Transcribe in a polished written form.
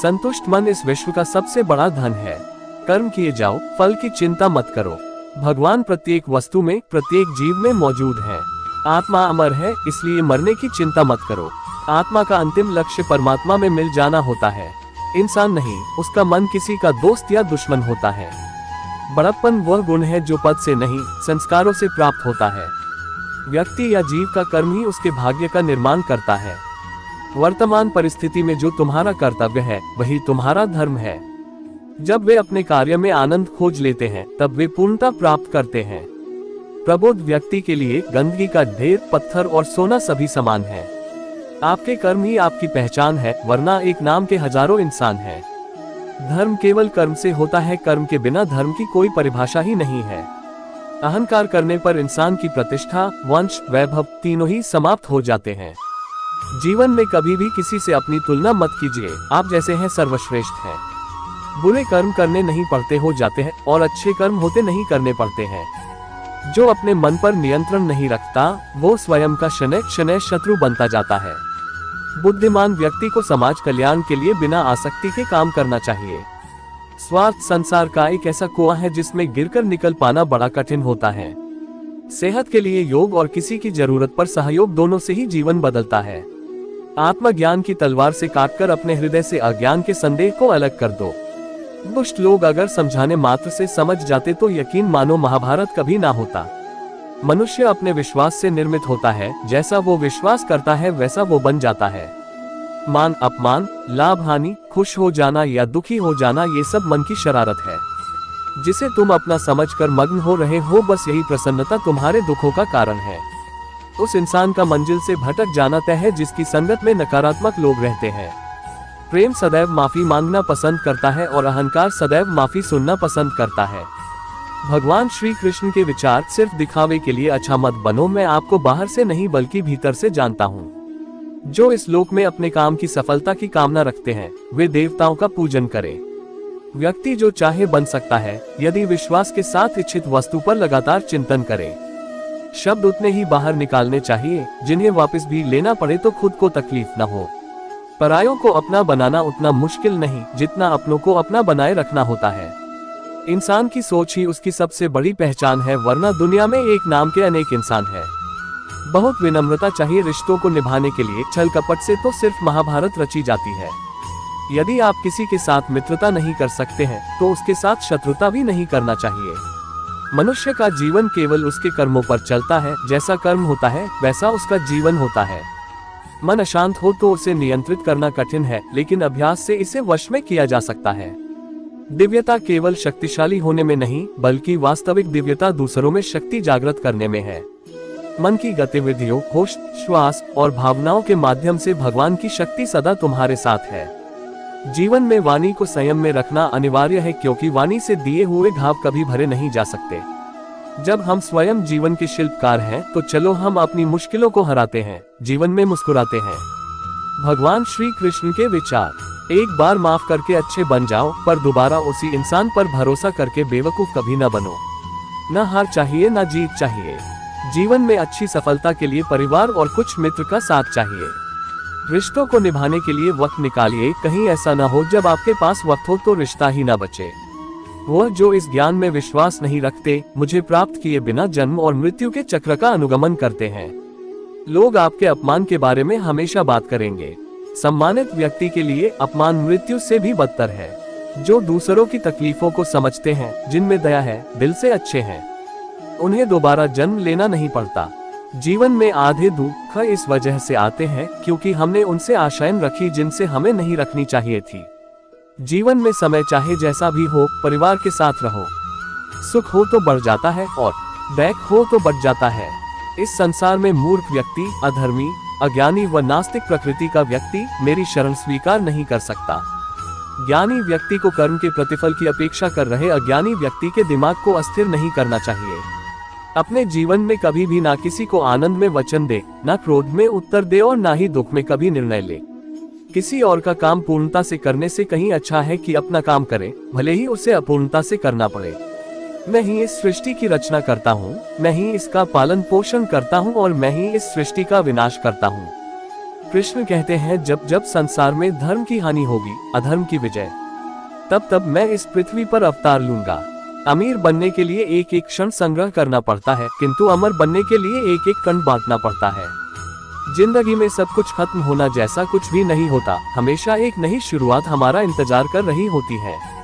संतुष्ट मन इस विश्व का सबसे बड़ा धन है। कर्म किए जाओ, फल की चिंता मत करो। भगवान प्रत्येक वस्तु में, प्रत्येक जीव में मौजूद है। आत्मा अमर है, इसलिए मरने की चिंता मत करो। आत्मा का अंतिम लक्ष्य परमात्मा में मिल जाना होता है, इंसान नहीं। उसका मन किसी का दोस्त या दुश्मन होता है। बड़प्पन वह गुण है जो पद से नहीं, संस्कारों से प्राप्त होता है। व्यक्ति या जीव का कर्म ही उसके भाग्य का निर्माण करता है। वर्तमान परिस्थिति में जो तुम्हारा कर्तव्य है वही तुम्हारा धर्म है। जब वे अपने कार्य में आनंद खोज लेते हैं तब वे पूर्णता प्राप्त करते हैं। प्रबुद्ध व्यक्ति के लिए गंदगी का ढेर, पत्थर और सोना सभी समान है। आपके कर्म ही आपकी पहचान है, वरना एक नाम के हजारों इंसान हैं। धर्म केवल कर्म से होता है, कर्म के बिना धर्म की कोई परिभाषा ही नहीं है। अहंकार करने पर इंसान की प्रतिष्ठा, वंश, वैभव तीनों ही समाप्त हो जाते हैं। जीवन में कभी भी किसी से अपनी तुलना मत कीजिए, आप जैसे हैं सर्वश्रेष्ठ हैं। बुरे कर्म करने नहीं पड़ते हो जाते हैं और अच्छे कर्म होते नहीं करने पड़ते हैं। जो अपने मन पर नियंत्रण नहीं रखता वो स्वयं का शनैः शनैः शत्रु बनता जाता है। बुद्धिमान व्यक्ति को समाज कल्याण के लिए बिना आसक्ति के काम करना चाहिए। स्वार्थ संसार का एक ऐसा कुआं है जिसमें गिरकर निकल पाना बड़ा कठिन होता है। सेहत के लिए योग और किसी की जरूरत पर सहयोग, दोनों से ही जीवन बदलता है। आत्मज्ञान की तलवार से काटकर अपने हृदय से अज्ञान के संदेह को अलग कर दो। दुष्ट लोग अगर समझाने मात्र से समझ जाते तो यकीन मानो महाभारत कभी ना होता। मनुष्य अपने विश्वास से निर्मित होता है, जैसा वो विश्वास करता है वैसा वो बन जाता है। मान अपमान, लाभ हानि, खुश हो जाना या दुखी हो जाना, ये सब मन की शरारत है। जिसे तुम अपना समझकर मग्न हो रहे हो, बस यही प्रसन्नता तुम्हारे दुखों का कारण है। उस इंसान का मंजिल से भटक जाना तय है जिसकी संगत में नकारात्मक लोग रहते हैं। प्रेम सदैव माफी मांगना पसंद करता है और अहंकार सदैव माफी सुनना पसंद करता है। भगवान श्री कृष्ण के विचार, सिर्फ दिखावे के लिए अच्छा मत बनो, मैं आपको बाहर से नहीं बल्कि भीतर से जानता हूँ। जो इस लोक में अपने काम की सफलता की कामना रखते हैं वे देवताओं का पूजन करें। व्यक्ति जो चाहे बन सकता है यदि विश्वास के साथ इच्छित वस्तु पर लगातार चिंतन करे। शब्द उतने ही बाहर निकालने चाहिए जिन्हें वापस भी लेना पड़े तो खुद को तकलीफ न हो। परायों को अपना बनाना उतना मुश्किल नहीं जितना अपनों को अपना बनाए रखना होता है। इंसान की सोच ही उसकी सबसे बड़ी पहचान है, वरना दुनिया में एक नाम के अनेक इंसान हैं। बहुत विनम्रता चाहिए रिश्तों को निभाने के लिए, छल कपट से तो सिर्फ महाभारत रची जाती है। यदि आप किसी के साथ मित्रता नहीं कर सकते हैं तो उसके साथ शत्रुता भी नहीं करना चाहिए। मनुष्य का जीवन केवल उसके कर्मों पर चलता है, जैसा कर्म होता है वैसा उसका जीवन होता है। मन अशांत हो तो उसे नियंत्रित करना कठिन है, लेकिन अभ्यास से इसे वश में किया जा सकता है। दिव्यता केवल शक्तिशाली होने में नहीं बल्कि वास्तविक दिव्यता दूसरों में शक्ति जागृत करने में है। मन की गतिविधियों, होश, श्वास और भावनाओं के माध्यम से भगवान की शक्ति सदा तुम्हारे साथ है। जीवन में वाणी को संयम में रखना अनिवार्य है, क्योंकि वाणी से दिए हुए घाव कभी भरे नहीं जा सकते। जब हम स्वयं जीवन के शिल्पकार हैं तो चलो हम अपनी मुश्किलों को हराते हैं, जीवन में मुस्कुराते हैं। भगवान श्री कृष्ण के विचार, एक बार माफ करके अच्छे बन जाओ, पर दोबारा उसी इंसान पर भरोसा करके बेवकूफ कभी न बनो। न हार चाहिए न जीत चाहिए। जीवन में अच्छी सफलता के लिए परिवार और कुछ मित्र का साथ चाहिए। रिश्तों को निभाने के लिए वक्त निकालिए, कहीं ऐसा न हो जब आपके पास वक्त हो तो रिश्ता ही न बचे। वह जो इस ज्ञान में विश्वास नहीं रखते, मुझे प्राप्त किए बिना जन्म और मृत्यु के चक्र का अनुगमन करते हैं। लोग आपके अपमान के बारे में हमेशा बात करेंगे। सम्मानित व्यक्ति के लिए अपमान मृत्यु से भी बदतर है। जो दूसरों की तकलीफों को समझते हैं, जिनमें दया है, दिल से अच्छे हैं, उन्हें दोबारा जन्म लेना नहीं पड़ता। जीवन में आधे दुख इस वजह से आते हैं क्योंकि हमने उनसे आशाएं रखी जिनसे हमें नहीं रखनी चाहिए थी। जीवन में समय चाहे जैसा भी हो, परिवार के साथ रहो। सुख हो तो बढ़ जाता है और बैक हो तो बढ़ जाता है। इस संसार में मूर्ख व्यक्ति, अधर्मी, अज्ञानी व नास्तिक प्रकृति का व्यक्ति मेरी शरण स्वीकार नहीं कर सकता। ज्ञानी व्यक्ति को कर्म के प्रतिफल की अपेक्षा कर रहे अज्ञानी व्यक्ति के दिमाग को अस्थिर नहीं करना चाहिए। अपने जीवन में कभी भी ना किसी को आनंद में वचन दे, ना क्रोध में उत्तर दे और ना ही दुख में कभी निर्णय ले। किसी और का काम पूर्णता से करने से कहीं अच्छा है कि अपना काम करे, भले ही उसे अपूर्णता से करना पड़े। मैं ही इस सृष्टि की रचना करता हूँ, मैं ही इसका पालन पोषण करता हूँ और मैं ही इस सृष्टि का विनाश करता हूँ। कृष्ण कहते हैं जब जब संसार में धर्म की हानि होगी, अधर्म की विजय, तब तब मैं इस पृथ्वी पर अवतार लूंगा। अमीर बनने के लिए एक एक क्षण संग्रह करना पड़ता है, किंतु अमर बनने के लिए एक एक कण बांटना पड़ता है। जिंदगी में सब कुछ खत्म होना जैसा कुछ भी नहीं होता, हमेशा एक नई शुरुआत हमारा इंतजार कर रही होती है।